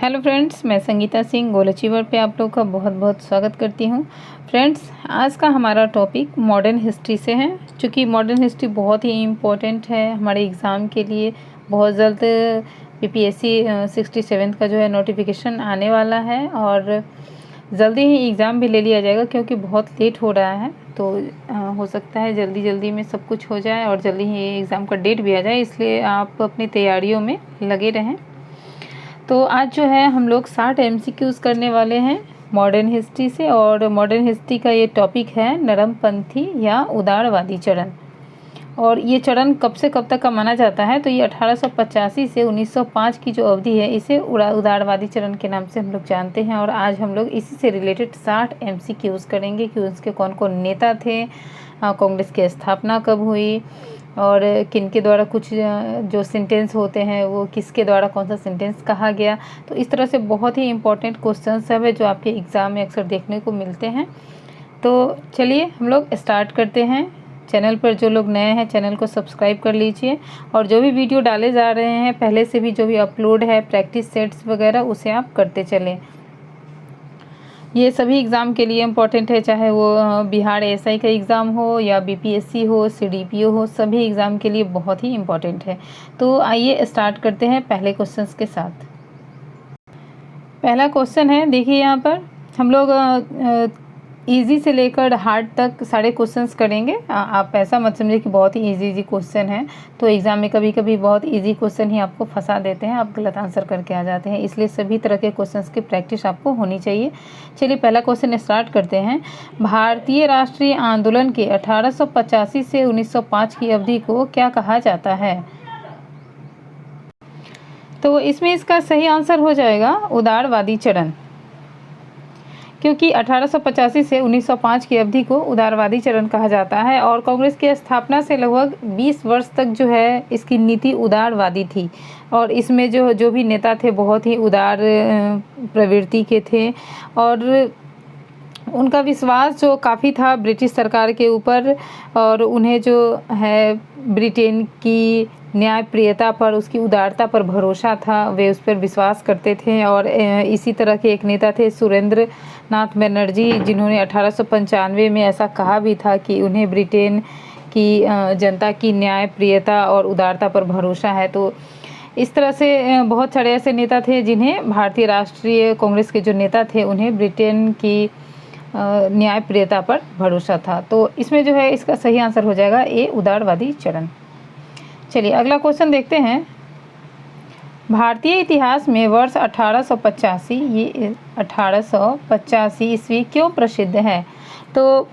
Hello friends, मैं संगीता सिंह गोल achiever पे आप लोग का बहुत बहुत स्वागत करती हूँ। फ्रेंड्स, आज का हमारा टॉपिक मॉडर्न हिस्ट्री से है। चूँकि मॉडर्न हिस्ट्री बहुत ही इम्पोर्टेंट है हमारे एग्ज़ाम के लिए। बहुत जल्द पीपीएससी 67 का जो है नोटिफिकेशन आने वाला है और जल्दी ही एग्ज़ाम भी ले लिया जाएगा, क्योंकि बहुत लेट हो रहा है। तो हो सकता है जल्दी जल्दी में सब कुछ हो जाए और जल्दी ही एग्ज़ाम का डेट भी आ जाए, इसलिए आप अपनी तैयारियों में लगे रहें। तो आज जो है हम लोग 60 एमसीक्यूज़ करने वाले हैं मॉडर्न हिस्ट्री से। और मॉडर्न हिस्ट्री का ये टॉपिक है नरमपंथी या उदारवादी चरण। और ये चरण कब से कब तक का माना जाता है, तो ये 1885 से 1905 की जो अवधि है इसे उदारवादी चरण के नाम से हम लोग जानते हैं। और आज हम लोग इसी से रिलेटेड 60 एमसीक्यूज़ करेंगे कि उसके कौन कौन नेता थे, कांग्रेस की स्थापना कब हुई और किन के द्वारा कुछ जो सेंटेंस होते हैं वो किसके द्वारा कौन सा सेंटेंस कहा गया। तो इस तरह से बहुत ही इंपॉर्टेंट क्वेश्चन सब है जो आपके एग्ज़ाम में अक्सर देखने को मिलते हैं। तो चलिए हम लोग स्टार्ट करते हैं। चैनल पर जो लोग नए हैं चैनल को सब्सक्राइब कर लीजिए और जो भी वीडियो डाले जा रहे हैं पहले से भी जो भी अपलोड है प्रैक्टिस सेट्स वगैरह उसे आप करते चलें। ये सभी एग्ज़ाम के लिए इम्पोर्टेंट है, चाहे वो बिहार एसआई का एग्ज़ाम हो या बीपीएससी हो, सीडीपीओ हो, सभी एग्ज़ाम के लिए बहुत ही इम्पोर्टेंट है। तो आइए स्टार्ट करते हैं पहले क्वेश्चंस के साथ। पहला क्वेश्चन है, देखिए यहाँ पर हम लोग इजी से लेकर हार्ड तक सारे क्वेश्चंस करेंगे। आप ऐसा मत समझिए कि बहुत ही इजी क्वेश्चन है, तो एग्ज़ाम में कभी कभी बहुत इजी क्वेश्चन ही आपको फंसा देते हैं, आप गलत आंसर करके आ जाते हैं। इसलिए सभी तरह के क्वेश्चंस की प्रैक्टिस आपको होनी चाहिए। चलिए पहला क्वेश्चन स्टार्ट करते हैं। भारतीय राष्ट्रीय आंदोलन के 1885 से 1905 की अवधि को क्या कहा जाता है? तो इसमें इसका सही आंसर हो जाएगा उदारवादी चरण, क्योंकि 1885 से 1905 की अवधि को उदारवादी चरण कहा जाता है। और कांग्रेस की स्थापना से लगभग 20 वर्ष तक जो है इसकी नीति उदारवादी थी और इसमें जो भी नेता थे बहुत ही उदार प्रवृत्ति के थे और उनका विश्वास जो काफ़ी था ब्रिटिश सरकार के ऊपर और उन्हें जो है ब्रिटेन की न्यायप्रियता पर, उसकी उदारता पर भरोसा था, वे उस पर विश्वास करते थे। और इसी तरह के एक नेता थे सुरेंद्र नाथ बनर्जी, जिन्होंने 1895 में ऐसा कहा भी था कि उन्हें ब्रिटेन की जनता की न्यायप्रियता और उदारता पर भरोसा है। तो इस तरह से बहुत सारे ऐसे नेता थे जिन्हें भारतीय राष्ट्रीय कांग्रेस के जो नेता थे उन्हें ब्रिटेन की न्यायप्रियता पर भरोसा था। तो इसमें जो है इसका सही आंसर हो जाएगा ए, उदारवादी चरण। चलिए अगला क्वेश्चन देखते हैं। भारतीय इतिहास में वर्ष 1885 ईस्वी क्यों प्रसिद्ध है? तो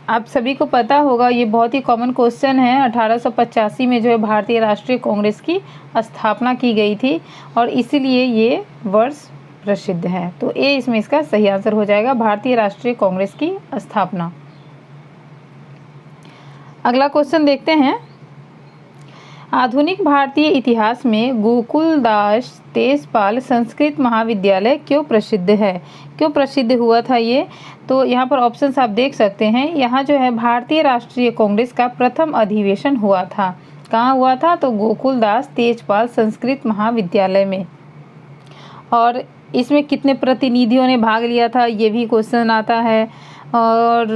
आप सभी को पता होगा, ये बहुत ही कॉमन क्वेश्चन है। 1885 में जो है भारतीय राष्ट्रीय कांग्रेस की स्थापना की गई थी और इसीलिए ये वर्ष प्रसिद्ध है। तो ए इसमें इसका सही आंसर हो जाएगा, भारतीय राष्ट्रीय कांग्रेस की स्थापना। अगला क्वेश्चन देखते हैं। आधुनिक भारतीय इतिहास में गोकुलदास तेजपाल संस्कृत महाविद्यालय क्यों प्रसिद्ध है? क्यों प्रसिद्ध हुआ था ये? तो यहाँ पर ऑप्शंस आप देख सकते हैं। यहाँ जो है भारतीय राष्ट्रीय कांग्रेस का प्रथम अधिवेशन हुआ था। कहाँ हुआ था? तो गोकुलदास तेजपाल संस्कृत महाविद्यालय में। और इसमें कितने प्रतिनिधियों ने भाग लिया था ये भी क्वेश्चन आता है। और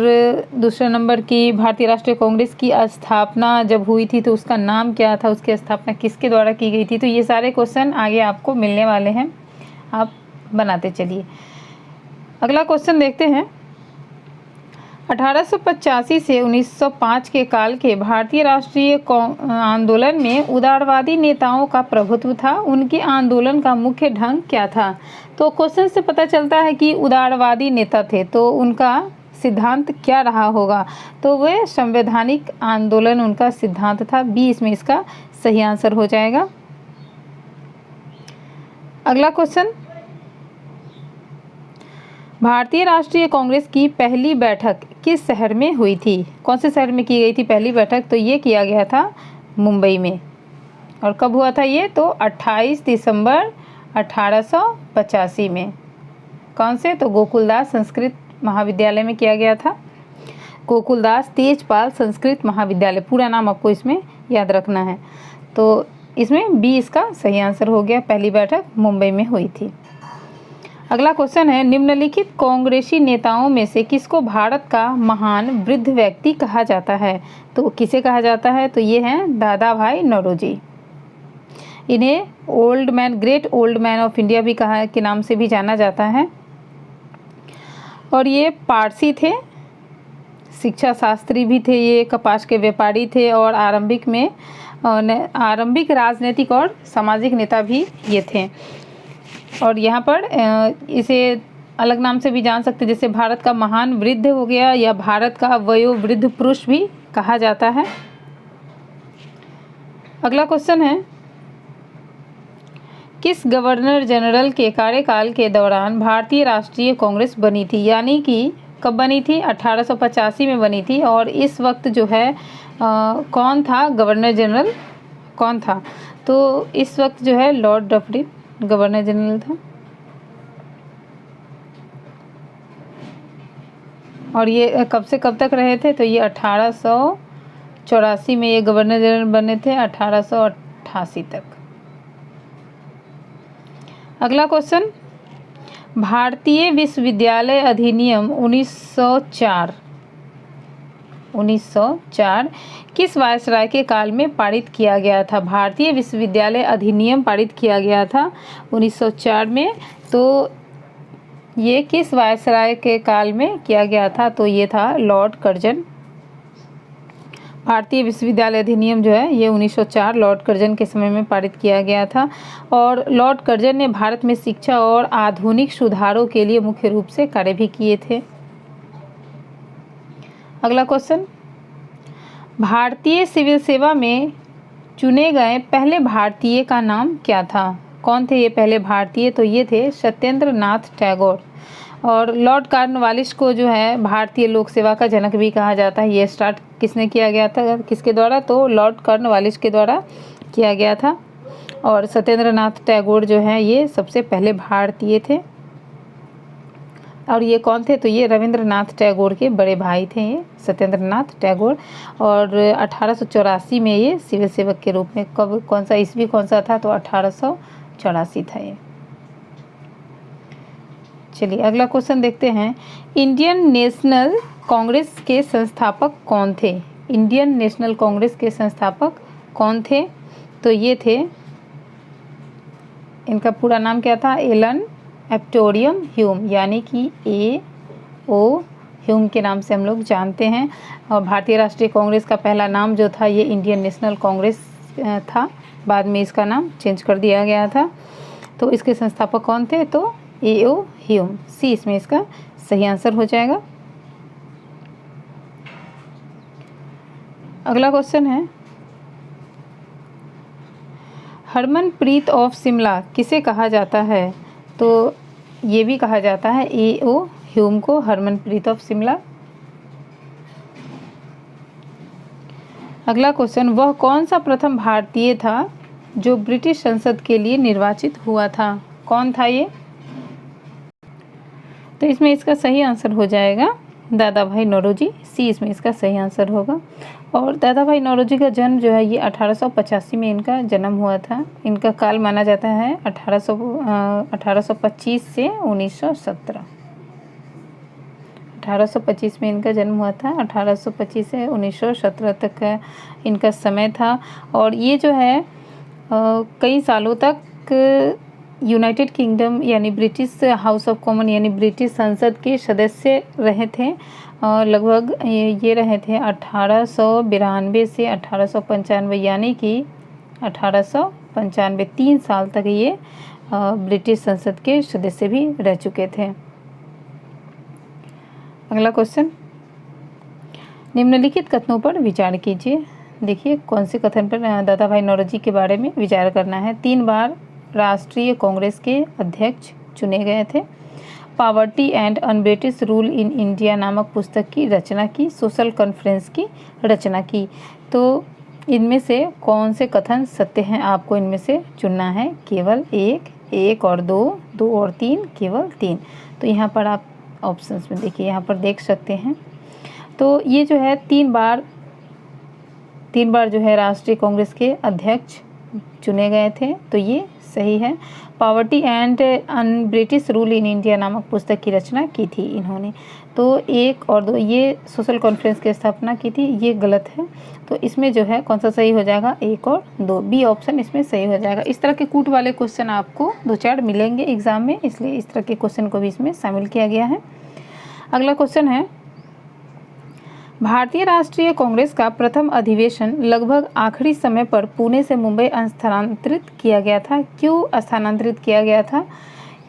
दूसरे नंबर की भारतीय राष्ट्रीय कांग्रेस की स्थापना जब हुई थी तो उसका नाम क्या था, उसकी स्थापना किसके द्वारा की गई थी। तो ये सारे क्वेश्चन आगे आपको मिलने वाले हैं, आप बनाते चलिए। अगला क्वेश्चन देखते हैं। 1885 से 1905 के काल के भारतीय राष्ट्रीय आंदोलन में उदारवादी नेताओं का प्रभुत्व था। उनके आंदोलन का मुख्य ढंग क्या था? तो क्वेश्चन से पता चलता है कि उदारवादी नेता थे, तो उनका सिद्धांत क्या रहा होगा? तो वह संवैधानिक आंदोलन उनका सिद्धांत था। बी इसमें इसका सही आंसर हो जाएगा। अगला क्वेश्चन। भारतीय राष्ट्रीय कांग्रेस की पहली बैठक किस शहर में हुई थी? कौन से शहर में की गई थी पहली बैठक? तो ये किया गया था मुंबई में। और कब हुआ था ये? तो 28 दिसंबर 1885 में। कौन से? तो गोकुलदास संस्कृत महाविद्यालय में किया गया था। गोकुलदास तेजपाल संस्कृत महाविद्यालय, पूरा नाम आपको इसमें याद रखना है। तो इसमें बी इसका सही आंसर हो गया, पहली बैठक मुंबई में हुई थी। अगला क्वेश्चन है, निम्नलिखित कांग्रेसी नेताओं में से किसको भारत का महान वृद्ध व्यक्ति कहा जाता है? तो किसे कहा जाता है? तो ये हैं दादा भाई नौरोजी। इन्हें old man, great old man of India भी कहा के नाम से भी जाना जाता है। और ये पारसी थे, शिक्षा शास्त्री भी थे, ये कपास के व्यापारी थे और आरंभिक राजनीतिक और सामाजिक नेता भी ये थे। और यहाँ पर इसे अलग नाम से भी जान सकते हैं, जैसे भारत का महान वृद्ध हो गया या भारत का वयोवृद्ध पुरुष भी कहा जाता है। अगला क्वेश्चन है, किस गवर्नर जनरल के कार्यकाल के दौरान भारतीय राष्ट्रीय कांग्रेस बनी थी? यानी कि कब बनी थी? 1885 में बनी थी। और इस वक्त जो है कौन था गवर्नर जनरल, कौन था? तो इस वक्त जो है लॉर्ड डफरिन गवर्नर जनरल था। और ये कब से कब तक रहे थे? तो ये 1884 में ये गवर्नर जनरल बने थे, 1888 तक। अगला क्वेश्चन, भारतीय विश्वविद्यालय अधिनियम 1904 किस वायसराय के काल में पारित किया गया था? भारतीय विश्वविद्यालय अधिनियम पारित किया गया था 1904 में। तो ये किस वायसराय के काल में किया गया था? तो ये था लॉर्ड कर्जन। भारतीय विश्वविद्यालय अधिनियम जो है ये 1904 लॉर्ड कर्जन के समय में पारित किया गया था। और लॉर्ड कर्जन ने भारत में शिक्षा और आधुनिक सुधारों के लिए मुख्य रूप से कार्य भी किए थे। अगला क्वेश्चन, भारतीय सिविल सेवा में चुने गए पहले भारतीय का नाम क्या था? कौन थे ये पहले भारतीय? तो ये थे सत्येंद्र नाथ टैगोर। और लॉर्ड कॉर्नवालिस को जो है भारतीय लोक सेवा का जनक भी कहा जाता है। ये स्टार्ट किसने किया गया था, किसके द्वारा? तो लॉर्ड कॉर्नवालिस के द्वारा किया गया था। और सत्येंद्र नाथ टैगोर जो है ये सबसे पहले भारतीय थे। और ये कौन थे? तो ये रविंद्रनाथ टैगोर के बड़े भाई थे, ये सत्येंद्र नाथ टैगोर। और 1884 में ये सिविल सेवक के रूप में, कब, कौन सा ईस्वी कौन सा था? तो 1884 था ये। चलिए अगला क्वेश्चन देखते हैं, इंडियन नेशनल कांग्रेस के संस्थापक कौन थे? इंडियन नेशनल कांग्रेस के संस्थापक कौन थे? तो ये थे, इनका पूरा नाम क्या था? एलन एप्टोरियम ह्यूम, यानी कि A.O. ह्यूम के नाम से हम लोग जानते हैं। और भारतीय राष्ट्रीय कांग्रेस का पहला नाम जो था ये इंडियन नेशनल कांग्रेस था, बाद में इसका नाम चेंज कर दिया गया था। तो इसके संस्थापक कौन थे? तो A.O. ह्यूम, सी इसमें इसका सही आंसर हो जाएगा। अगला क्वेश्चन है, हरमनप्रीत ऑफ शिमला किसे कहा जाता है? तो ये भी कहा जाता है A.O. ह्यूम को हरमनप्रीत ऑफ शिमला। अगला क्वेश्चन, वह कौन सा प्रथम भारतीय था जो ब्रिटिश संसद के लिए निर्वाचित हुआ था? कौन था ये? तो इसमें इसका सही आंसर हो जाएगा दादा भाई नौरोजी, सी इसमें इसका सही आंसर होगा। और दादा भाई नौरोजी का जन्म जो है ये 1885 में इनका जन्म हुआ था। इनका काल माना जाता है 1825 से 1917। 1825 में इनका जन्म हुआ था, 1825 से 1917 तक का इनका समय था। और ये जो है कई सालों तक यूनाइटेड किंगडम यानी ब्रिटिश हाउस ऑफ कॉमन यानी ब्रिटिश संसद के सदस्य रहे थे। लगभग ये रहे थे 1892 से 1895, यानी कि 1895, 3 साल तक ये ब्रिटिश संसद के सदस्य भी रह चुके थे। अगला क्वेश्चन, निम्नलिखित कथनों पर विचार कीजिए। देखिए कौन से कथन पर दादा भाई नौरोजी के बारे में विचार करना है। 3 बार राष्ट्रीय कांग्रेस के अध्यक्ष चुने गए थे। Poverty and un-British rule in India नामक पुस्तक की रचना की। सोशल कॉन्फ्रेंस की रचना की। तो इनमें से कौन से कथन सत्य हैं? आपको इनमें से चुनना है, केवल एक और 2 और 3, केवल 3। तो यहाँ पर आप ऑप्शंस में देखिए, यहाँ पर देख सकते हैं। तो ये जो है 3 बार जो है राष्ट्रीय कांग्रेस के अध्यक्ष चुने गए थे, तो ये सही है। Poverty and British rule in India नामक पुस्तक की रचना की थी इन्होंने। तो 1 और 2, ये सोशल कॉन्फ्रेंस की स्थापना की थी, ये गलत है। तो इसमें जो है कौन सा सही हो जाएगा, 1 और 2, बी ऑप्शन इसमें सही हो जाएगा। इस तरह के कूट वाले क्वेश्चन आपको 2-4 मिलेंगे एग्जाम में, इसलिए इस तरह के क्वेश्चन को भी इसमें शामिल किया गया है। अगला क्वेश्चन है, भारतीय राष्ट्रीय कांग्रेस का प्रथम अधिवेशन लगभग आखिरी समय पर पुणे से मुंबई स्थानांतरित किया गया था। क्यों स्थानांतरित किया गया था?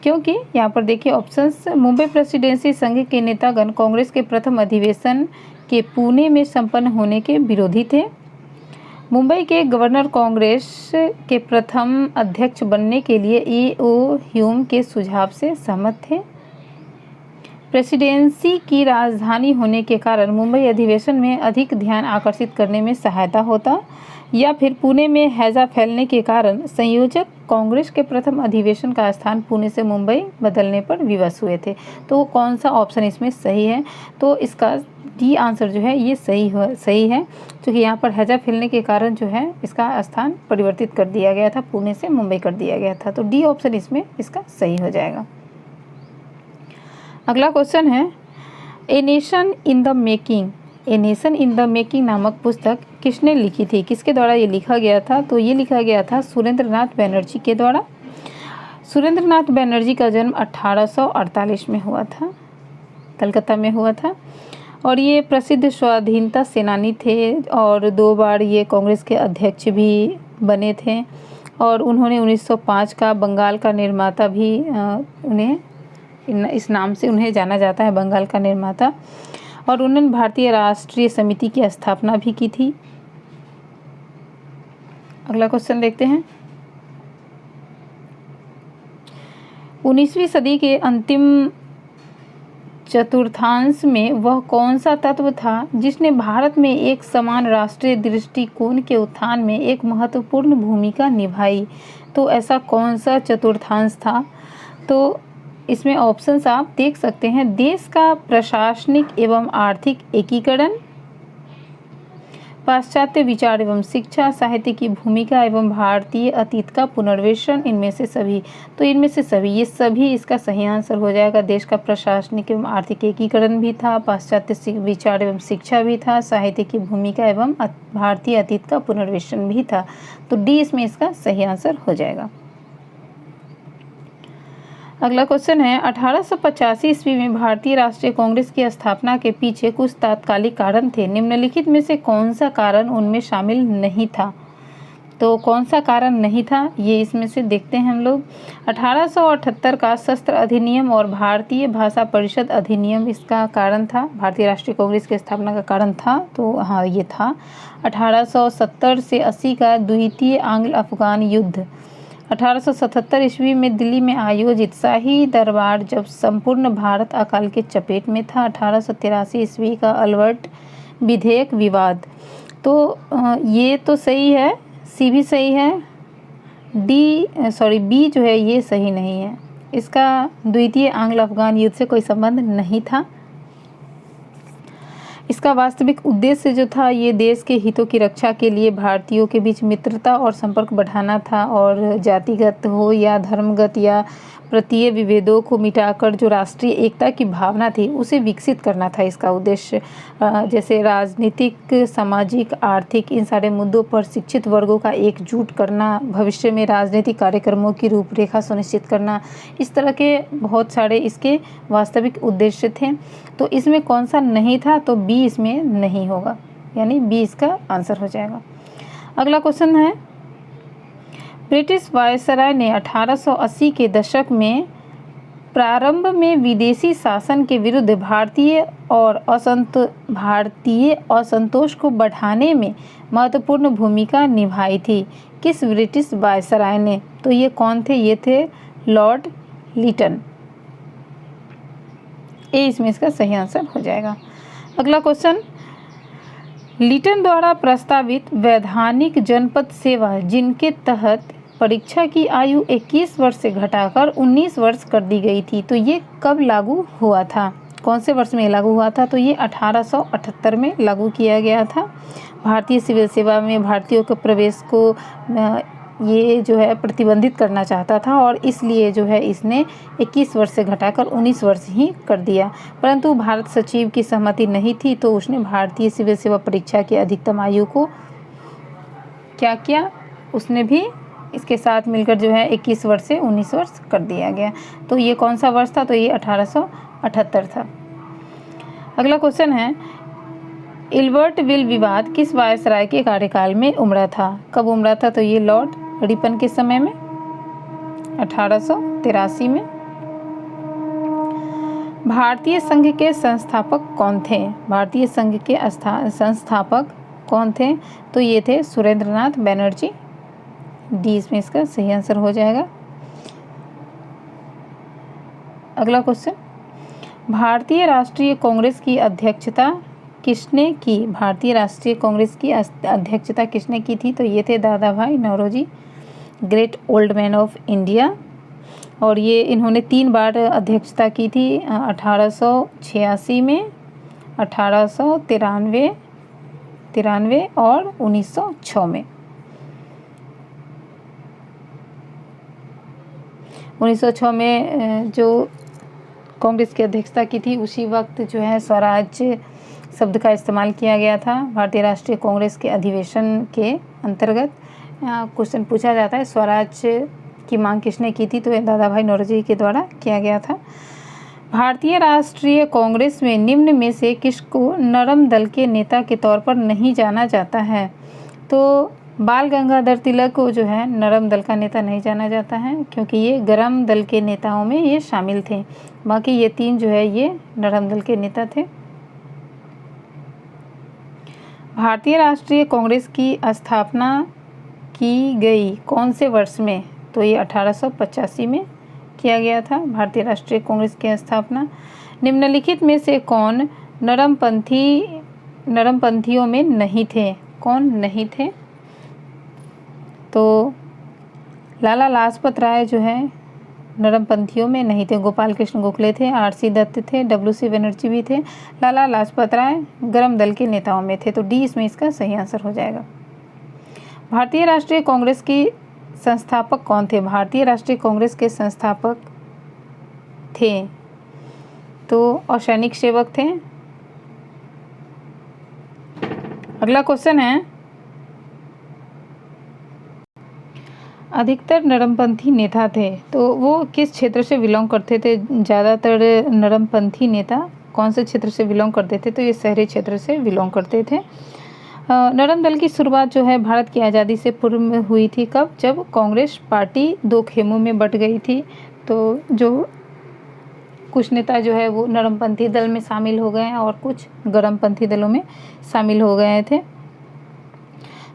क्योंकि यहाँ पर देखिए ऑप्शंस, मुंबई प्रेसिडेंसी संघ के नेतागण कांग्रेस के प्रथम अधिवेशन के पुणे में संपन्न होने के विरोधी थे। मुंबई के गवर्नर कांग्रेस के प्रथम अध्यक्ष बनने के लिए E.O. ह्यूम के सुझाव से सहमत थे। प्रेसिडेंसी की राजधानी होने के कारण मुंबई अधिवेशन में अधिक ध्यान आकर्षित करने में सहायता होता, या फिर पुणे में हैजा फैलने के कारण संयोजक कांग्रेस के प्रथम अधिवेशन का स्थान पुणे से मुंबई बदलने पर विवश हुए थे। तो कौन सा ऑप्शन इसमें सही है? तो इसका डी आंसर जो है ये सही है, क्योंकि यहाँ पर हैजा फैलने के कारण जो है इसका स्थान परिवर्तित कर दिया गया था, पुणे से मुंबई कर दिया गया था। तो डी ऑप्शन इसमें इसका सही हो जाएगा। अगला क्वेश्चन है, a nation in the making, a nation in the making नामक पुस्तक किसने लिखी थी? किसके द्वारा ये लिखा गया था? तो ये लिखा गया था सुरेंद्रनाथ बनर्जी के द्वारा। सुरेंद्रनाथ बनर्जी का जन्म 1848 में हुआ था, कलकत्ता में हुआ था, और ये प्रसिद्ध स्वाधीनता सेनानी थे और 2 बार ये कांग्रेस के अध्यक्ष भी बने थे, और उन्होंने 1905 का बंगाल का निर्माता भी उन्हें इस नाम से उन्हें जाना जाता है, बंगाल का निर्माता, और उन्होंने भारतीय राष्ट्रीय समिति की स्थापना भी की थी। अगला क्वेश्चन देखते हैं, 19वीं सदी के अंतिम चतुर्थांश में वह कौन सा तत्व था जिसने भारत में एक समान राष्ट्रीय दृष्टिकोण के उत्थान में एक महत्वपूर्ण भूमिका निभाई? तो ऐसा कौन सा चतुर्थांश था? तो इसमें ऑप्शंस आप देख सकते हैं, देश का प्रशासनिक एवं आर्थिक एकीकरण, पाश्चात्य विचार एवं शिक्षा, साहित्य की भूमिका एवं भारतीय अतीत का पुनर्वेशन, इनमें से सभी। तो इनमें से सभी, ये सभी इसका सही आंसर हो जाएगा। देश का प्रशासनिक एवं आर्थिक एकीकरण भी था, पाश्चात्य विचार एवं शिक्षा भी था, साहित्य की भूमिका एवं भारतीय अतीत का पुनर्वेशन भी था। तो डी इसमें इसका सही आंसर हो जाएगा। अगला क्वेश्चन है, 1885 ईस्वी में भारतीय राष्ट्रीय कांग्रेस की स्थापना के पीछे कुछ तात्कालिक कारण थे। निम्नलिखित में से कौन सा कारण उनमें शामिल नहीं था? तो कौन सा कारण नहीं था, ये इसमें से देखते हैं हम लोग। 1878 का शस्त्र अधिनियम और भारतीय भाषा परिषद अधिनियम इसका कारण था, भारतीय राष्ट्रीय कांग्रेस की स्थापना का कारण था। तो हाँ, ये था। 1870 से 80 का द्वितीय आंग्ल अफगान युद्ध, 1877 ईस्वी में दिल्ली में आयोजित शाही दरबार जब संपूर्ण भारत अकाल के चपेट में था, 1883 ईस्वी का अल्बर्ट विधेयक विवाद। तो ये तो सही है, सी भी सही है, बी जो है ये सही नहीं है, इसका द्वितीय आंग्ल अफगान युद्ध से कोई संबंध नहीं था। इसका वास्तविक उद्देश्य जो था ये देश के हितों की रक्षा के लिए भारतीयों के बीच मित्रता और संपर्क बढ़ाना था, और जातिगत हो या धर्मगत या प्रांतीय विभेदों को मिटाकर जो राष्ट्रीय एकता की भावना थी उसे विकसित करना था इसका उद्देश्य। जैसे राजनीतिक, सामाजिक, आर्थिक, इन सारे मुद्दों पर शिक्षित वर्गों का एकजुट करना, भविष्य में राजनीतिक कार्यक्रमों की रूपरेखा सुनिश्चित करना, इस तरह के बहुत सारे इसके वास्तविक उद्देश्य थे। तो इसमें कौन सा नहीं था? तो बी इसमें नहीं होगा, यानी बी इसका आंसर हो जाएगा। अगला क्वेश्चन है, ब्रिटिश वायसराय ने 1880 के दशक में प्रारंभ में विदेशी शासन के विरुद्ध भारतीय असंतोष को बढ़ाने में महत्वपूर्ण भूमिका निभाई थी। किस ब्रिटिश वायसराय ने? तो ये कौन थे? ये थे लॉर्ड लिटन। ए इसमें इसका सही आंसर हो जाएगा। अगला क्वेश्चन, लिटन द्वारा प्रस्तावित वैधानिक जनपद सेवा जिनके तहत परीक्षा की आयु 21 वर्ष से घटाकर 19 वर्ष कर दी गई थी, तो ये कब लागू हुआ था? कौन से वर्ष में लागू हुआ था? तो ये 1878 में लागू किया गया था। भारतीय सिविल सेवा में भारतीयों के प्रवेश को ये जो है प्रतिबंधित करना चाहता था और इसलिए जो है इसने 21 वर्ष से घटाकर 19 वर्ष ही कर दिया। परंतु भारत सचिव की सहमति नहीं थी, तो उसने भारतीय सिविल सेवा परीक्षा की अधिकतम आयु को क्या किया, उसने भी इसके साथ मिलकर जो है 21 वर्ष से 19 वर्ष कर दिया गया। तो ये कौन सा वर्ष था, तो ये 1878 था। अगला क्वेश्चन है, इल्बर्ट विल विवाद किस वायसराय के कार्यकाल में उमड़ा था? कब उमड़ा था, तो ये लॉर्ड रिपन के समय में 1883 में। भारतीय संघ के संस्थापक कौन थे? भारतीय संघ के संस्थापक कौन थे, तो ये थे सुरेंद्रनाथ बनर्जी। डी इसमें इसका सही आंसर हो जाएगा। अगला क्वेश्चन, भारतीय राष्ट्रीय कांग्रेस की अध्यक्षता किसने की? भारतीय राष्ट्रीय कांग्रेस की अध्यक्षता किसने की थी, तो ये थे Dadabhai Naoroji, great old man of India. और ये इन्होंने 3 बार अध्यक्षता की थी, 1886 में, 1893 और 1906 में। 1906 में जो कांग्रेस की अध्यक्षता की थी, उसी वक्त जो है स्वराज्य शब्द का इस्तेमाल किया गया था। भारतीय राष्ट्रीय कांग्रेस के अधिवेशन के अंतर्गत क्वेश्चन पूछा जाता है, स्वराज्य की मांग किसने की थी, तो दादा भाई नौरोजी के द्वारा किया गया था। भारतीय राष्ट्रीय कांग्रेस में निम्न में से किसको नरम दल के नेता के तौर पर नहीं जाना जाता है? तो बाल गंगाधर तिलक को जो है नरम दल का नेता नहीं जाना जाता है, क्योंकि ये गरम दल के नेताओं में ये शामिल थे। बाकी ये 3 जो है ये नरम दल के नेता थे। भारतीय राष्ट्रीय कांग्रेस की स्थापना की गई कौन से वर्ष में, तो ये 1885 में किया गया था भारतीय राष्ट्रीय कांग्रेस की स्थापना। निम्नलिखित में से कौन नरमपंथियों में नहीं थे? कौन नहीं थे, तो लाला लाजपत राय जो है नरमपंथियों में नहीं थे। गोपाल कृष्ण गोखले थे, आर.सी. दत्त थे, डब्ल्यू.सी. बनर्जी भी थे। लाला लाजपत राय गरम दल के नेताओं में थे, तो डी इसमें इसका सही आंसर हो जाएगा। भारतीय राष्ट्रीय कांग्रेस की संस्थापक कौन थे? भारतीय राष्ट्रीय कांग्रेस के संस्थापक थे तो असैनिक सेवक थे। अगला क्वेश्चन है, अधिकतर नरमपंथी नेता थे, तो वो किस क्षेत्र से बिलोंग करते थे? ज़्यादातर नरमपंथी नेता कौन से क्षेत्र से बिलोंग करते थे, तो ये शहरी क्षेत्र से बिलोंग करते थे। नरम दल की शुरुआत जो है भारत की आज़ादी से पूर्व में हुई थी। कब? जब कांग्रेस पार्टी 2 खेमों में बट गई थी, तो जो कुछ नेता जो है वो नरमपंथी दल में शामिल हो गए हैं और कुछ गरमपंथी दलों में शामिल हो गए थे,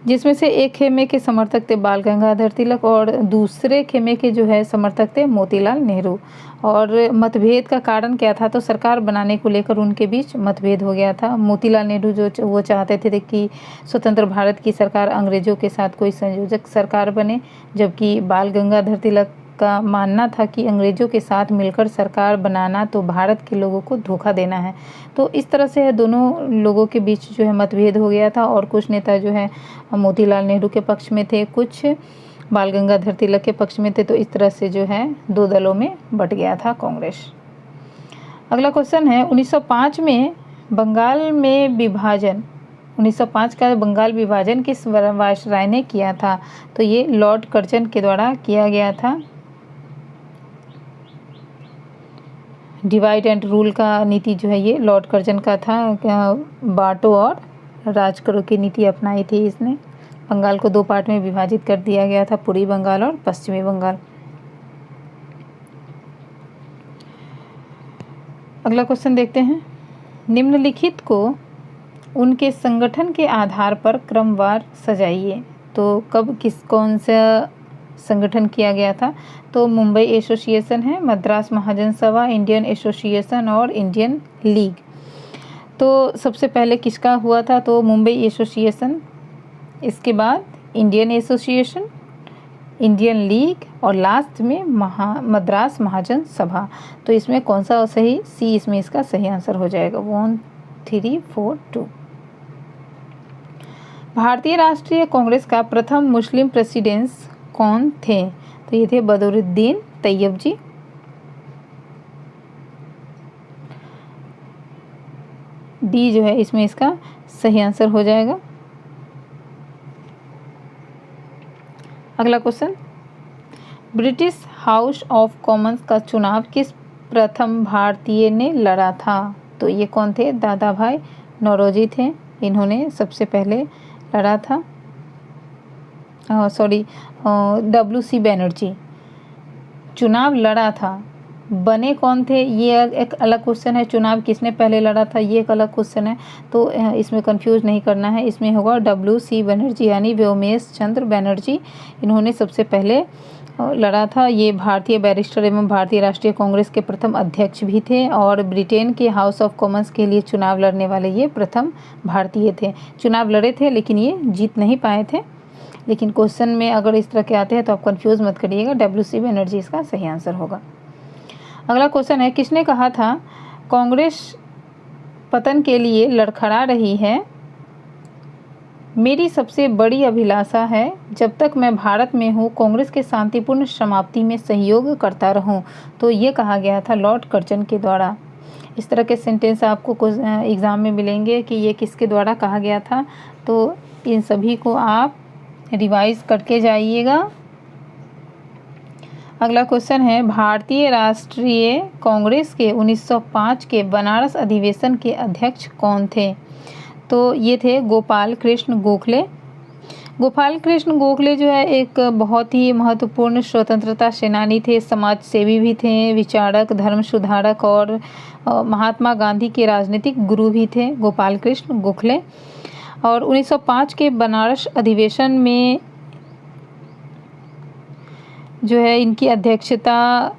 जिसमें से एक खेमे के समर्थक थे बाल गंगाधर तिलक और दूसरे खेमे के जो है समर्थक थे मोतीलाल नेहरू। और मतभेद का कारण क्या था, तो सरकार बनाने को लेकर उनके बीच मतभेद हो गया था। मोतीलाल नेहरू जो वो चाहते थे कि स्वतंत्र भारत की सरकार अंग्रेज़ों के साथ कोई संयोजक सरकार बने, जबकि बाल गंगाधर तिलक का मानना था कि अंग्रेज़ों के साथ मिलकर सरकार बनाना तो भारत के लोगों को धोखा देना है। तो इस तरह से दोनों लोगों के बीच जो है मतभेद हो गया था और कुछ नेता जो है मोतीलाल नेहरू के पक्ष में थे, कुछ बाल गंगाधर तिलक के पक्ष में थे। तो इस तरह से जो है 2 दलों में बट गया था कांग्रेस। अगला क्वेश्चन है, 1905 में बंगाल में विभाजन 1905 का बंगाल विभाजन किस वायसराय ने किया था, तो ये लॉर्ड कर्जन के द्वारा किया गया था। डिवाइड एंड रूल का नीति जो है ये लॉर्ड कर्जन का था। बांटो और राज करो की नीति अपनाई थी इसने। बंगाल को 2 पार्ट में विभाजित कर दिया गया था, पूर्वी बंगाल और पश्चिमी बंगाल। अगला क्वेश्चन देखते हैं, निम्नलिखित को उनके संगठन के आधार पर क्रमवार सजाइए। तो कब कौन सा संगठन किया गया था, तो मुंबई एसोसिएशन है, मद्रास महाजन सभा, इंडियन एसोसिएशन और इंडियन लीग। तो सबसे पहले किसका हुआ था, तो मुंबई एसोसिएशन, इसके बाद इंडियन एसोसिएशन, इंडियन लीग और लास्ट में मद्रास महाजन सभा। तो इसमें कौन सा सही, सी इसमें इसका सही आंसर हो जाएगा, 1 3 4 2। भारतीय राष्ट्रीय कांग्रेस का प्रथम मुस्लिम प्रेसिडेंट कौन थे? तो ये थे बदरुद्दीन तैयब जी। डी जो है इसमें इसका सही आंसर हो जाएगा। अगला question, British house of Commons का चुनाव किस प्रथम भारतीय ने लड़ा था? तो ये कौन थे? दादा भाई नौरोजी थे, इन्होंने सबसे पहले लड़ा था। WC बनर्जी चुनाव लड़ा था, बने कौन थे ये एक अलग क्वेश्चन है। चुनाव किसने पहले लड़ा था ये एक अलग क्वेश्चन है, तो इसमें कंफ्यूज नहीं करना है। इसमें होगा WC बनर्जी यानी व्योमेश चंद्र बनर्जी, इन्होंने सबसे पहले लड़ा था। ये भारतीय बैरिस्टर एवं भारतीय राष्ट्रीय कांग्रेस के प्रथम अध्यक्ष भी थे और ब्रिटेन के हाउस ऑफ कॉमन्स के लिए चुनाव लड़ने वाले ये प्रथम भारतीय थे। चुनाव लड़े थे लेकिन ये जीत नहीं पाए थे। लेकिन क्वेश्चन में अगर इस तरह के आते हैं तो आप कंफ्यूज मत करिएगा, WC बनर्जी इसका सही आंसर होगा। अगला क्वेश्चन है, किसने कहा था कांग्रेस पतन के लिए लड़खड़ा रही है? मेरी सबसे बड़ी अभिलाषा है जब तक मैं भारत में हूँ कांग्रेस के शांतिपूर्ण समाप्ति में सहयोग करता रहूँ। तो ये कहा गया था लॉर्ड कर्जन के द्वारा। इस तरह के सेंटेंस आपको एग्ज़ाम में मिलेंगे कि ये किसके द्वारा कहा गया था, तो इन सभी को आप रिवाइज करके जाइएगा। अगला क्वेश्चन है, भारतीय राष्ट्रीय कांग्रेस के 1905 के बनारस अधिवेशन के अध्यक्ष कौन थे? तो ये थे गोपाल कृष्ण गोखले। गोपाल कृष्ण गोखले जो है एक बहुत ही महत्वपूर्ण स्वतंत्रता सेनानी थे, समाज सेवी भी थे, विचारक, धर्म सुधारक और महात्मा गांधी के राजनीतिक गुरु भी थे गोपाल कृष्ण गोखले। और 1905 के बनारस अधिवेशन में जो है इनकी अध्यक्षता,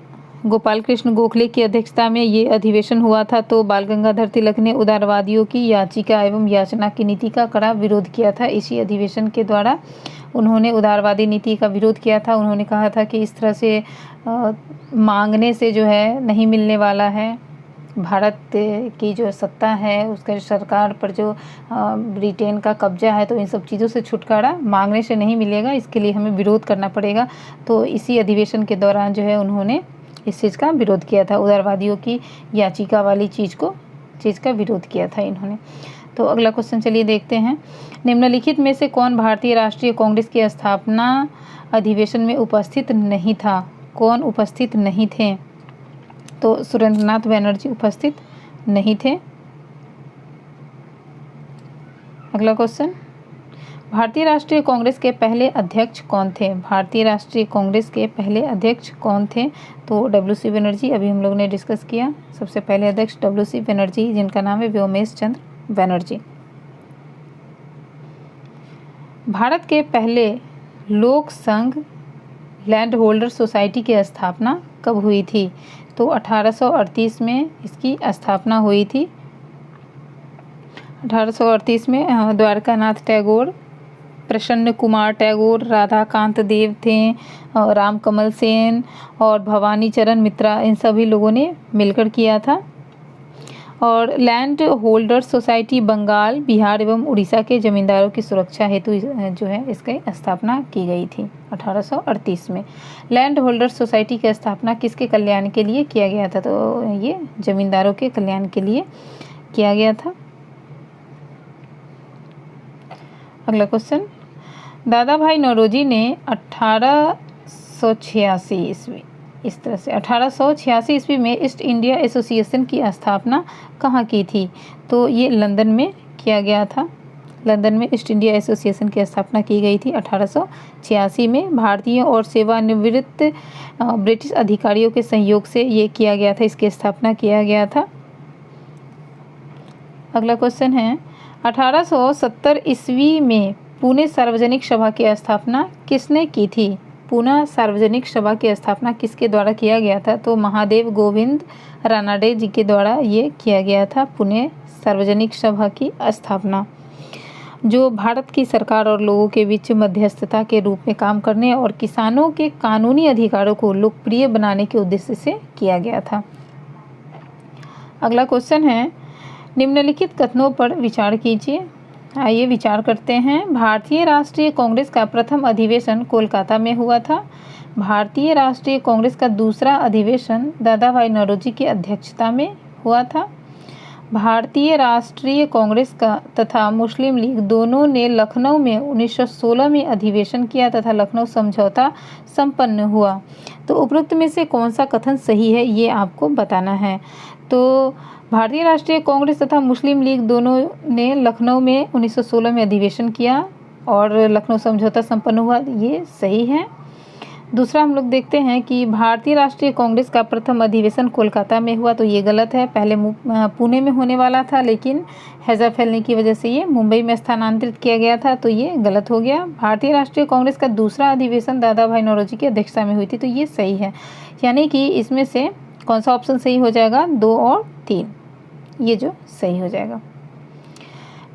गोपाल कृष्ण गोखले की अध्यक्षता में ये अधिवेशन हुआ था। तो बाल गंगाधर तिलक ने उदारवादियों की याचिका एवं याचना की नीति का कड़ा विरोध किया था। इसी अधिवेशन के द्वारा उन्होंने उदारवादी नीति का विरोध किया था। उन्होंने कहा था कि इस तरह से मांगने से जो है नहीं मिलने वाला है। भारत की जो सत्ता है उसके सरकार पर जो ब्रिटेन का कब्जा है, तो इन सब चीज़ों से छुटकारा मांगने से नहीं मिलेगा, इसके लिए हमें विरोध करना पड़ेगा। तो इसी अधिवेशन के दौरान जो है उन्होंने इस चीज़ का विरोध किया था, उदारवादियों की याचिका वाली चीज़ का विरोध किया था इन्होंने। तो अगला क्वेश्चन चलिए देखते हैं, निम्नलिखित में से कौन भारतीय राष्ट्रीय कांग्रेस की स्थापना अधिवेशन में उपस्थित नहीं था? कौन उपस्थित नहीं थे? तो सुरेंद्रनाथ बनर्जी उपस्थित नहीं थे। अगला क्वेश्चन, भारतीय राष्ट्रीय कांग्रेस के पहले अध्यक्ष कौन थे? भारतीय राष्ट्रीय कांग्रेस के पहले अध्यक्ष कौन थे? तो WC बनर्जी, अभी हम लोग ने डिस्कस किया। सबसे पहले अध्यक्ष WC बनर्जी, जिनका नाम है व्योमेश चंद्र बनर्जी। भारत के पहले लोक संघ लैंड होल्डर सोसाइटी की स्थापना कब हुई थी? तो 1838 में इसकी स्थापना हुई थी। 1838 में द्वारकानाथ टैगोर, प्रसन्न कुमार टैगोर, राधाकांत देव थे, राम कमल सेन और भवानी चरण मित्रा, इन सभी लोगों ने मिलकर किया था। और land holder society Bengal, Bihar एवं उड़ीसा के जमींदारों की सुरक्षा हेतु जो है इसकी स्थापना की गई थी 1838 में। लैंड होल्डर सोसाइटी की स्थापना किसके कल्याण के लिए किया गया था? तो ये जमींदारों के कल्याण के लिए किया गया था। अगला क्वेश्चन, दादा भाई नौरोजी ने 1886 ईस्वी इस तरह से 1886 ईस्वी में ईस्ट इंडिया एसोसिएशन की स्थापना कहाँ की थी? तो ये लंदन में किया गया था। लंदन में ईस्ट इंडिया एसोसिएशन की स्थापना की गई थी 1886 में। भारतीयों और सेवानिवृत्त ब्रिटिश अधिकारियों के सहयोग से ये किया गया था, इसकी स्थापना किया गया था। अगला क्वेश्चन है, 1870 ईस्वी में पुणे सार्वजनिक सभा की स्थापना किसने की थी? पुणे सार्वजनिक सभा की स्थापना किसके द्वारा किया गया था? तो महादेव गोविंद रानाडे जी के द्वारा ये किया गया था पुणे सार्वजनिक सभा की स्थापना, जो भारत की सरकार और लोगों के बीच मध्यस्थता के रूप में काम करने और किसानों के कानूनी अधिकारों को लोकप्रिय बनाने के उद्देश्य से किया गया था। अगला क्वेश्चन है, निम्नलिखित कथनों पर विचार कीजिए। आइए विचार करते हैं। भारतीय राष्ट्रीय कांग्रेस का प्रथम अधिवेशन कोलकाता में हुआ था। भारतीय राष्ट्रीय कांग्रेस का दूसरा अधिवेशन दादा भाई नौरोजी की अध्यक्षता में हुआ था। भारतीय राष्ट्रीय कांग्रेस का तथा मुस्लिम लीग दोनों ने लखनऊ में 1916 में अधिवेशन किया तथा लखनऊ समझौता संपन्न हुआ। तो उपरोक्त में से कौन सा कथन सही है, ये आपको बताना है। तो भारतीय राष्ट्रीय कांग्रेस तथा मुस्लिम लीग दोनों ने लखनऊ में 1916 में अधिवेशन किया और लखनऊ समझौता संपन्न हुआ, ये सही है। दूसरा हम लोग देखते हैं कि भारतीय राष्ट्रीय कांग्रेस का प्रथम अधिवेशन कोलकाता में हुआ, तो ये गलत है। पहले पुणे में होने वाला था, लेकिन हैजा फैलने की वजह से ये मुंबई में स्थानांतरित किया गया था, तो ये गलत हो गया। भारतीय राष्ट्रीय कांग्रेस का दूसरा अधिवेशन दादा भाई नौरोजी की अध्यक्षता में हुई थी, तो ये सही है। यानी कि इसमें से कौन सा ऑप्शन सही हो जाएगा, 2 और 3, ये जो सही हो जाएगा।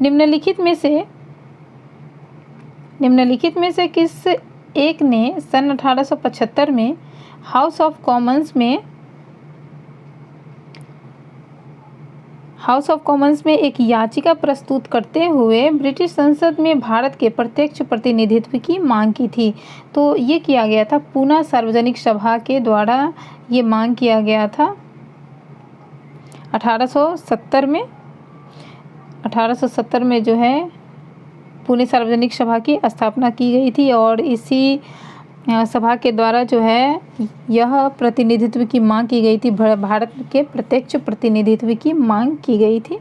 निम्नलिखित में से किस एक ने सन 1875 में हाउस ऑफ कॉमन्स में एक याचिका प्रस्तुत करते हुए ब्रिटिश संसद में भारत के प्रत्यक्ष प्रतिनिधित्व की मांग की थी? तो ये किया गया था पूना सार्वजनिक सभा के द्वारा, ये मांग किया गया था 1870 में जो है पुणे सार्वजनिक सभा की स्थापना की गई थी और इसी सभा के द्वारा जो है यह प्रतिनिधित्व की मांग की गई थी, भारत के प्रत्यक्ष प्रतिनिधित्व की मांग की गई थी।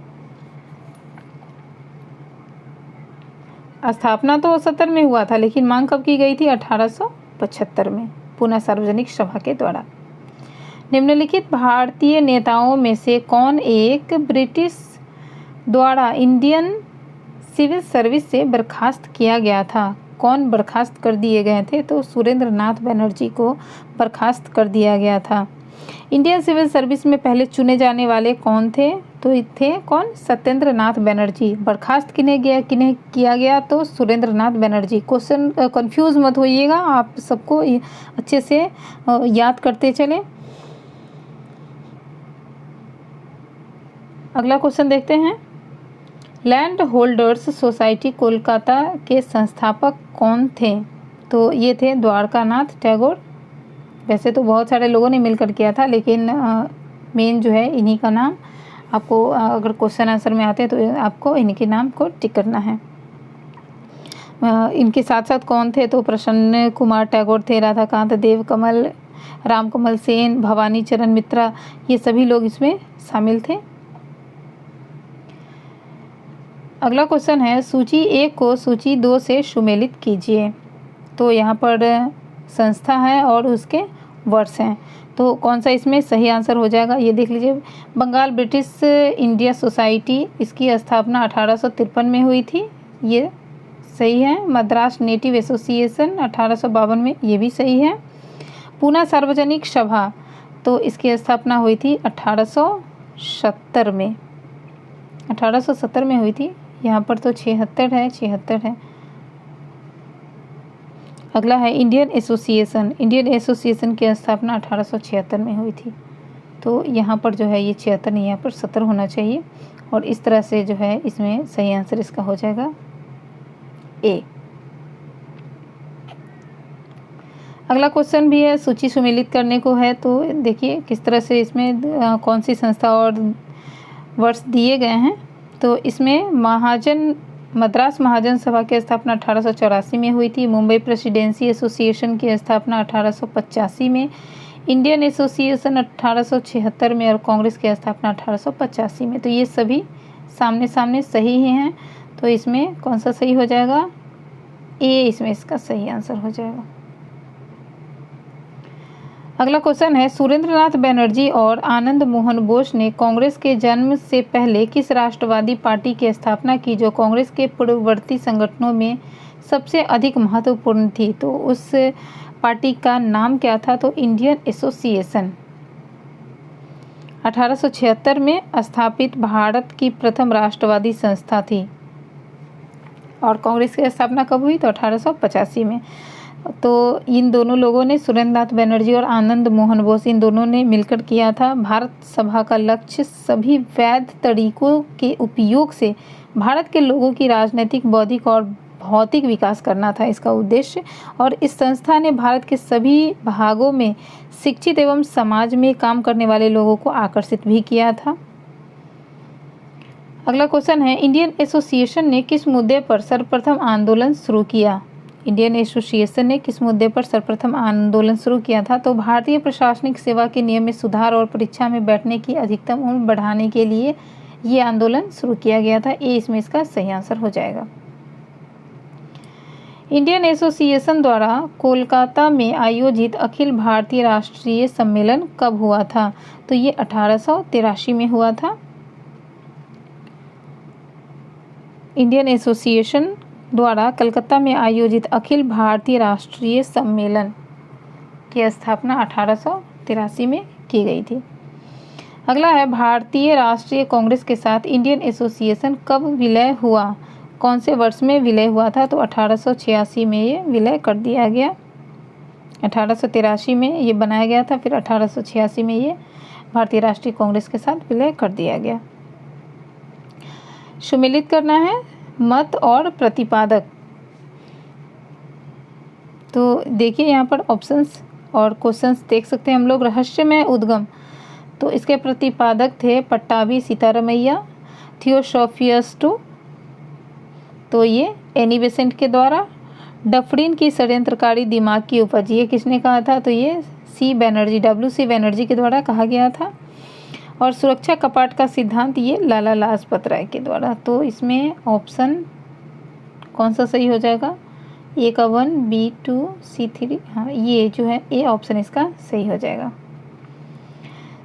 स्थापना तो 70 में हुआ था, लेकिन मांग कब की गई थी? 1875 में पुणे सार्वजनिक सभा के द्वारा। निम्नलिखित भारतीय नेताओं में से कौन एक ब्रिटिश द्वारा इंडियन सिविल सर्विस से बर्खास्त किया गया था? कौन बर्खास्त कर दिए गए थे? तो सुरेंद्र नाथ बनर्जी को बर्खास्त कर दिया गया था। इंडियन सिविल सर्विस में पहले चुने जाने वाले कौन थे? तो थे कौन? सत्येंद्र नाथ बनर्जी। बर्खास्त किन्हें किया गया? तो सुरेंद्र नाथ बनर्जी। क्वेश्चन कंफ्यूज मत होइएगा, आप सबको अच्छे से याद करते चले। अगला क्वेश्चन देखते हैं। लैंड होल्डर्स सोसाइटी कोलकाता के संस्थापक कौन थे? तो ये थे द्वारकानाथ टैगोर। वैसे तो बहुत सारे लोगों ने मिलकर किया था, लेकिन मेन जो है इन्हीं का नाम आपको अगर क्वेश्चन आंसर में आते हैं तो आपको इनके नाम को टिक करना है। इनके साथ साथ कौन थे? तो प्रसन्न कुमार टैगोर थे, राधाकांत देव कमल, रामकमल सेन, भवानी चरण मित्रा, ये सभी लोग इसमें शामिल थे। अगला क्वेश्चन है, सूची 1 को सूची 2 से सुमेलित कीजिए। तो यहाँ पर संस्था है और उसके वर्ष हैं, तो कौन सा इसमें सही आंसर हो जाएगा, ये देख लीजिए। बंगाल ब्रिटिश इंडिया सोसाइटी, इसकी स्थापना 1853 में हुई थी, ये सही है। मद्रास नेटिव एसोसिएशन 1852 में, ये भी सही है। पूना सार्वजनिक सभा, तो इसकी स्थापना हुई थी 1870 में, 1870 में हुई थी। यहाँ पर तो 76 है। अगला है इंडियन एसोसिएशन की स्थापना 1876 में हुई थी। तो यहाँ पर जो है ये 76 नहीं, यहाँ पर 70 होना चाहिए, और इस तरह से जो है इसमें सही आंसर इसका हो जाएगा ए। अगला क्वेश्चन भी है, सूची सुमेलित करने को है। तो देखिए किस तरह से इसमें कौन सी संस्था और वर्ष दिए गए हैं। तो इसमें मद्रास महाजन सभा की स्थापना 1884 में हुई थी। मुंबई प्रेसिडेंसी एसोसिएशन की स्थापना 1885 में, इंडियन एसोसिएशन 1876 में और कांग्रेस की स्थापना 1885 में। तो ये सभी सामने सामने सही ही हैं। तो इसमें कौन सा सही हो जाएगा? ए इसमें इसका सही आंसर हो जाएगा। अगला क्वेश्चन है, सुरेंद्रनाथ बनर्जी और आनंद मोहन बोस ने कांग्रेस के जन्म से पहले किस राष्ट्रवादी पार्टी की स्थापना की जो कांग्रेस के पूर्ववर्ती संगठनों में सबसे अधिक महत्वपूर्ण थी? तो उस पार्टी का नाम क्या था? तो इंडियन एसोसिएशन 1876 में स्थापित भारत की प्रथम राष्ट्रवादी संस्था थी। और कांग्रेस की स्थापना कब हुई? तो 1885 में। तो इन दोनों लोगों ने, सुरेंद्रनाथ बनर्जी और आनंद मोहन बोस, इन दोनों ने मिलकर किया था। भारत सभा का लक्ष्य सभी वैध तरीकों के उपयोग से भारत के लोगों की राजनीतिक, बौद्धिक और भौतिक विकास करना था इसका उद्देश्य। और इस संस्था ने भारत के सभी भागों में शिक्षित एवं समाज में काम करने वाले लोगों को आकर्षित भी किया था। अगला क्वेश्चन है, इंडियन एसोसिएशन ने किस मुद्दे पर सर्वप्रथम आंदोलन शुरू किया? इंडियन एसोसिएशन ने किस मुद्दे पर सर्वप्रथम आंदोलन शुरू किया था? तो भारतीय प्रशासनिक सेवा के नियम में सुधार और परीक्षा में बैठने की अधिकतम उम्र बढ़ाने के लिए ये आंदोलन शुरू किया गया था। ये इसमें इसका सही आंसर हो जाएगा। इंडियन एसोसिएशन द्वारा कोलकाता में आयोजित अखिल भारतीय राष्ट्रीय सम्मेलन कब हुआ था? तो ये 1883 में हुआ था। इंडियन एसोसिएशन द्वारा कलकत्ता में आयोजित अखिल भारतीय राष्ट्रीय सम्मेलन की स्थापना 1883 में की गई थी। अगला है, भारतीय राष्ट्रीय कांग्रेस के साथ इंडियन एसोसिएशन कब विलय हुआ? कौन से वर्ष में विलय हुआ था? तो 1886 में ये विलय कर दिया गया। 1883 में ये बनाया गया था, फिर 1886 में ये भारतीय राष्ट्रीय कांग्रेस के साथ विलय कर दिया गया। सुमेलित करना है मत और प्रतिपादक। तो देखिए यहाँ पर ऑप्शंस और क्वेश्चंस देख सकते हैं हम लोग। रहस्यमय उद्गम, तो इसके प्रतिपादक थे पट्टाभी सीतारामैया, थियोसॉफियस टू, तो ये एनी बेसेंट के द्वारा। डफरिन की षड्यंत्रकारी दिमाग की उपज, ये किसने कहा था? तो ये WC बनर्जी के द्वारा कहा गया था। और सुरक्षा कपाट का सिद्धांत, ये लाला लाजपत राय के द्वारा। तो इसमें ऑप्शन कौन सा सही हो जाएगा? ए का 1, B 2, C 3, हाँ ये जो है ए ऑप्शन इसका सही हो जाएगा।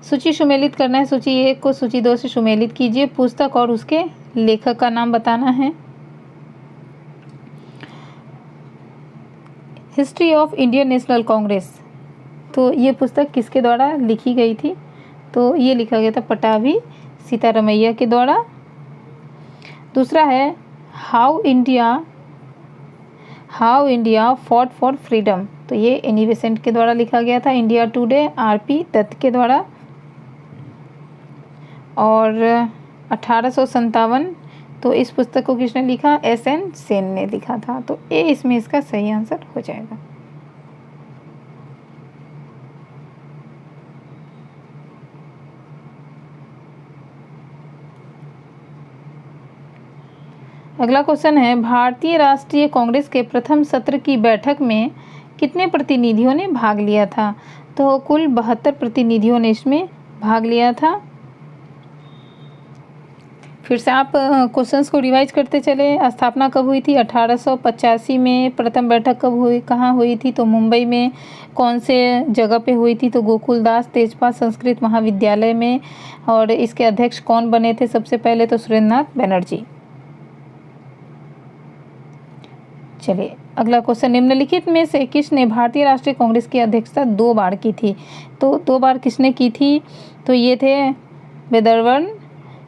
सूची सुमेलित करना है। सूची 1 को सूची 2 से सुमेलित कीजिए। पुस्तक और उसके लेखक का नाम बताना है। History of Indian national Congress, तो ये पुस्तक किसके द्वारा लिखी गई थी? तो ये लिखा गया था पट्टाभी सीतारामैया के द्वारा। दूसरा है how India fought for freedom, तो ये एनी बेसेंट के द्वारा लिखा गया था। इंडिया टुडे RP दत्त के द्वारा। और 1857, तो इस पुस्तक को किसने लिखा? SN सेन ने लिखा था। तो ए इसमें इसका सही आंसर हो जाएगा। अगला क्वेश्चन है, भारतीय राष्ट्रीय कांग्रेस के प्रथम सत्र की बैठक में कितने प्रतिनिधियों ने भाग लिया था? तो कुल 72 प्रतिनिधियों ने इसमें भाग लिया था। फिर से आप क्वेश्चंस को रिवाइज करते चले। स्थापना कब हुई थी? 1885 में। प्रथम बैठक कब हुई, कहाँ हुई थी? तो मुंबई में। कौन से जगह पे हुई थी? तो गोकुलदास तेजपाल संस्कृत महाविद्यालय में। और इसके अध्यक्ष कौन बने थे सबसे पहले? तो सुरेंद्रनाथ बनर्जी। चलिए अगला क्वेश्चन, निम्नलिखित में से किसने भारतीय राष्ट्रीय कांग्रेस की अध्यक्षता 2 बार की थी? तो 2 बार किसने की थी? तो ये थे वेदरवन,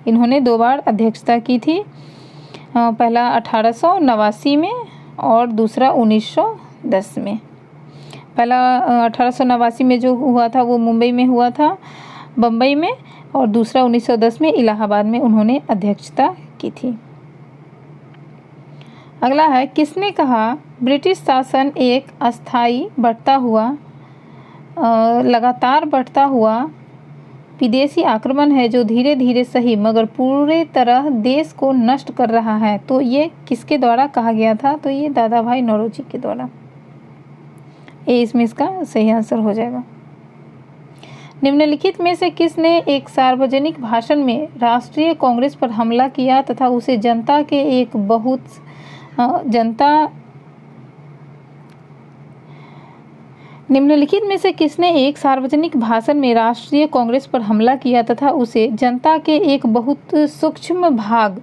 इन्होंने 2 बार अध्यक्षता की थी। पहला 1889 में और दूसरा 1910 में। पहला 1889 में जो हुआ था वो मुंबई में हुआ था, बम्बई में। और दूसरा 1910 में इलाहाबाद में उन्होंने अध्यक्षता की थी। अगला है, किसने कहा ब्रिटिश शासन एक अस्थायी लगातार बढ़ता हुआ विदेशी आक्रमण है जो धीरे धीरे सही मगर पूरे तरह देश को नष्ट कर रहा है? तो ये किसके द्वारा कहा गया था? तो ये दादा भाई नौरोजी के द्वारा। ये इसमें इसका सही आंसर हो जाएगा। निम्नलिखित में से किसने एक सार्वजनिक भाषण में राष्ट्रीय कांग्रेस पर हमला किया तथा उसे निम्नलिखित में से किसने एक सार्वजनिक भाषण में राष्ट्रीय कांग्रेस पर हमला किया तथा उसे जनता के एक बहुत सूक्ष्म भाग,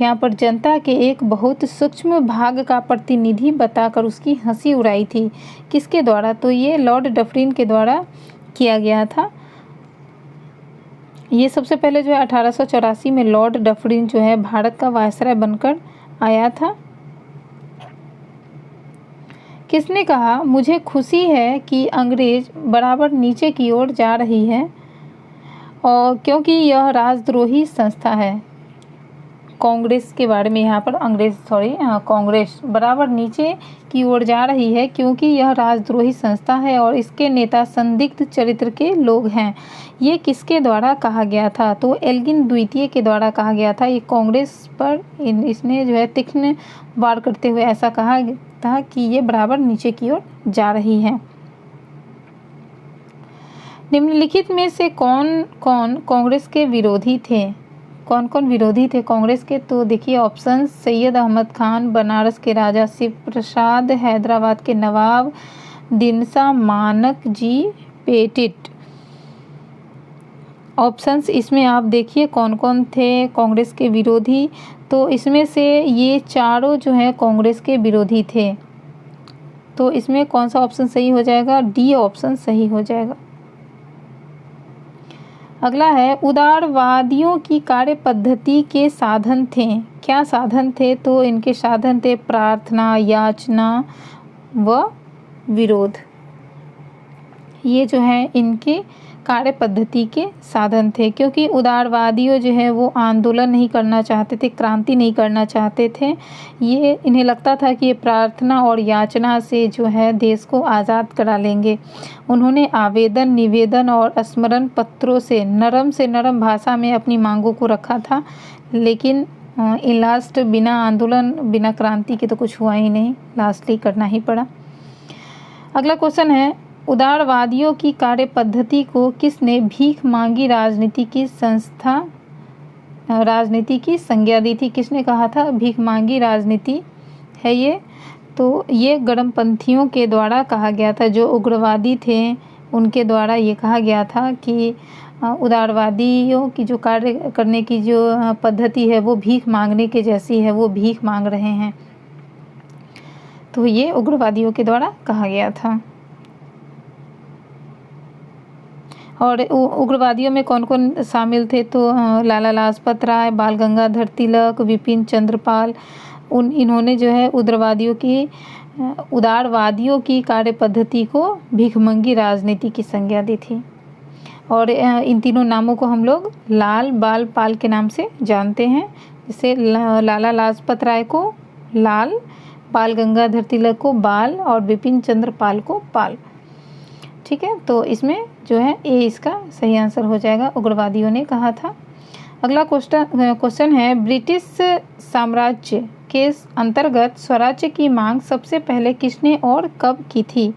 यहाँ पर जनता के एक बहुत सूक्ष्म भाग का प्रतिनिधि बताकर उसकी हंसी उड़ाई थी? किसके द्वारा? तो ये लॉर्ड डफरिन के द्वारा किया गया था। ये सबसे पहले जो है 1884 में लॉर्ड डफरिन जो है भारत का वायसराय बनकर आया था। किसने कहा मुझे खुशी है कि अंग्रेज बराबर नीचे की ओर जा रही है और क्योंकि यह राजद्रोही संस्था है। कांग्रेस के बारे में यहाँ पर कांग्रेस बराबर नीचे की ओर जा रही है क्योंकि यह राजद्रोही संस्था है और इसके नेता संदिग्ध चरित्र के लोग हैं। ये किसके द्वारा कहा गया था? तो एल्गिन द्वितीय के द्वारा कहा गया था। ये कांग्रेस पर इसने जो है तीक्ष्ण वार करते हुए ऐसा कहा था कि ये बराबर नीचे की ओर जा रही है। निम्नलिखित में से कौन कौन कांग्रेस के विरोधी थे? कौन कौन विरोधी थे कांग्रेस के? तो देखिए ऑप्शन: सैयद अहमद खान, बनारस के राजा शिव प्रसाद, हैदराबाद के नवाब दिनसा मानक जी पेटिट। ऑप्शंस इसमें आप देखिए कौन कौन थे कांग्रेस के विरोधी। तो इसमें से ये चारों जो है कांग्रेस के विरोधी थे। तो इसमें कौन सा ऑप्शन सही हो जाएगा? डी ऑप्शन सही हो जाएगा। अगला है उदारवादियों की कार्य पद्धति के साधन थे। क्या साधन थे? तो इनके साधन थे प्रार्थना, याचना व विरोध। ये जो है इनके कार्य पद्धति के साधन थे, क्योंकि उदारवादियों जो है वो आंदोलन नहीं करना चाहते थे, क्रांति नहीं करना चाहते थे। ये इन्हें लगता था कि ये प्रार्थना और याचना से जो है देश को आज़ाद करा लेंगे। उन्होंने आवेदन, निवेदन और स्मरण पत्रों से नरम भाषा में अपनी मांगों को रखा था, लेकिन लास्ट बिना आंदोलन, बिना क्रांति के तो कुछ हुआ ही नहीं, लास्टली करना ही पड़ा। अगला क्वेश्चन है उदारवादियों की कार्य पद्धति को किसने भीख मांगी राजनीति की संज्ञा दी थी? किसने कहा था भीख मांगी राजनीति है ये? तो ये गरमपंथियों के द्वारा कहा गया था। जो उग्रवादी थे उनके द्वारा ये कहा गया था कि उदारवादियों की जो कार्य करने की जो पद्धति है वो भीख मांगने के जैसी है, वो भीख मांग रहे हैं। तो ये उग्रवादियों के द्वारा कहा गया था। और उग्रवादियों में कौन कौन शामिल थे? तो लाला लाजपत राय, बाल गंगाधर तिलक, विपिन चंद्र पाल। इन्होंने जो है उदारवादियों की कार्य पद्धति को भीखमंगी राजनीति की संज्ञा दी थी। और इन तीनों नामों को हम लोग लाल, बाल, पाल के नाम से जानते हैं। जैसे लाला लाजपत राय को लाल, बाल गंगाधर तिलक को बाल और विपिन चंद्र पाल को पाल। ठीक है, तो इसमें जो है ए इसका सही आंसर हो जाएगा, उग्रवादियों ने कहा था। अगला क्वेश्चन है ब्रिटिश साम्राज्य के अंतर्गत स्वराज्य की मांग सबसे पहले किसने और कब की थी?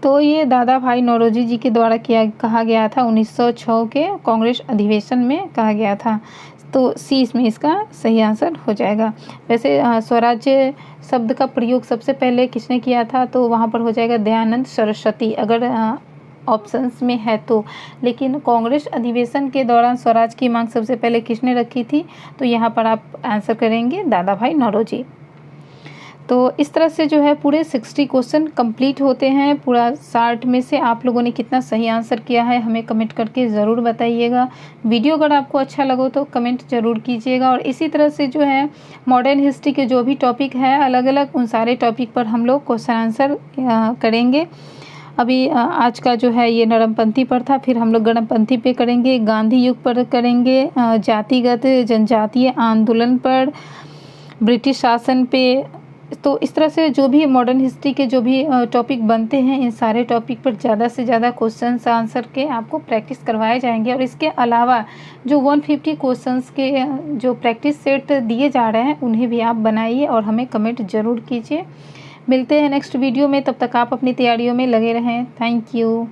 तो ये दादा भाई नौरोजी जी के द्वारा कहा गया था। 1906 के कांग्रेस अधिवेशन में कहा गया था। तो सी इसमें इसका सही आंसर हो जाएगा। वैसे स्वराज्य शब्द का प्रयोग सबसे पहले किसने किया था? तो वहाँ पर हो जाएगा दयानंद सरस्वती, अगर ऑप्शंस में है तो। लेकिन कांग्रेस अधिवेशन के दौरान स्वराज की मांग सबसे पहले किसने रखी थी? तो यहाँ पर आप आंसर करेंगे दादा भाई नौरोजी। तो इस तरह से जो है पूरे 60 क्वेश्चन कंप्लीट होते हैं। पूरा 60 में से आप लोगों ने कितना सही आंसर किया है हमें कमेंट करके ज़रूर बताइएगा। वीडियो अगर आपको अच्छा लगे तो कमेंट ज़रूर कीजिएगा। और इसी तरह से जो है मॉडर्न हिस्ट्री के जो भी टॉपिक है अलग अलग, उन सारे टॉपिक पर हम लोग क्वेश्चन आंसर करेंगे। अभी आज का जो है ये नरमपंथी पर था, फिर हम लोग गणपंथी पे करेंगे, गांधी युग पर करेंगे, जातिगत जनजातीय आंदोलन पर, ब्रिटिश शासन पे। तो इस तरह से जो भी मॉडर्न हिस्ट्री के जो भी टॉपिक बनते हैं, इन सारे टॉपिक पर ज़्यादा से ज़्यादा क्वेश्चन आंसर के आपको प्रैक्टिस करवाए जाएंगे। और इसके अलावा जो 150 क्वेश्चंस के जो प्रैक्टिस सेट दिए जा रहे हैं उन्हें भी आप बनाइए और हमें कमेंट ज़रूर कीजिए। मिलते हैं नेक्स्ट वीडियो में, तब तक आप अपनी तैयारियों में लगे रहें। Thank you.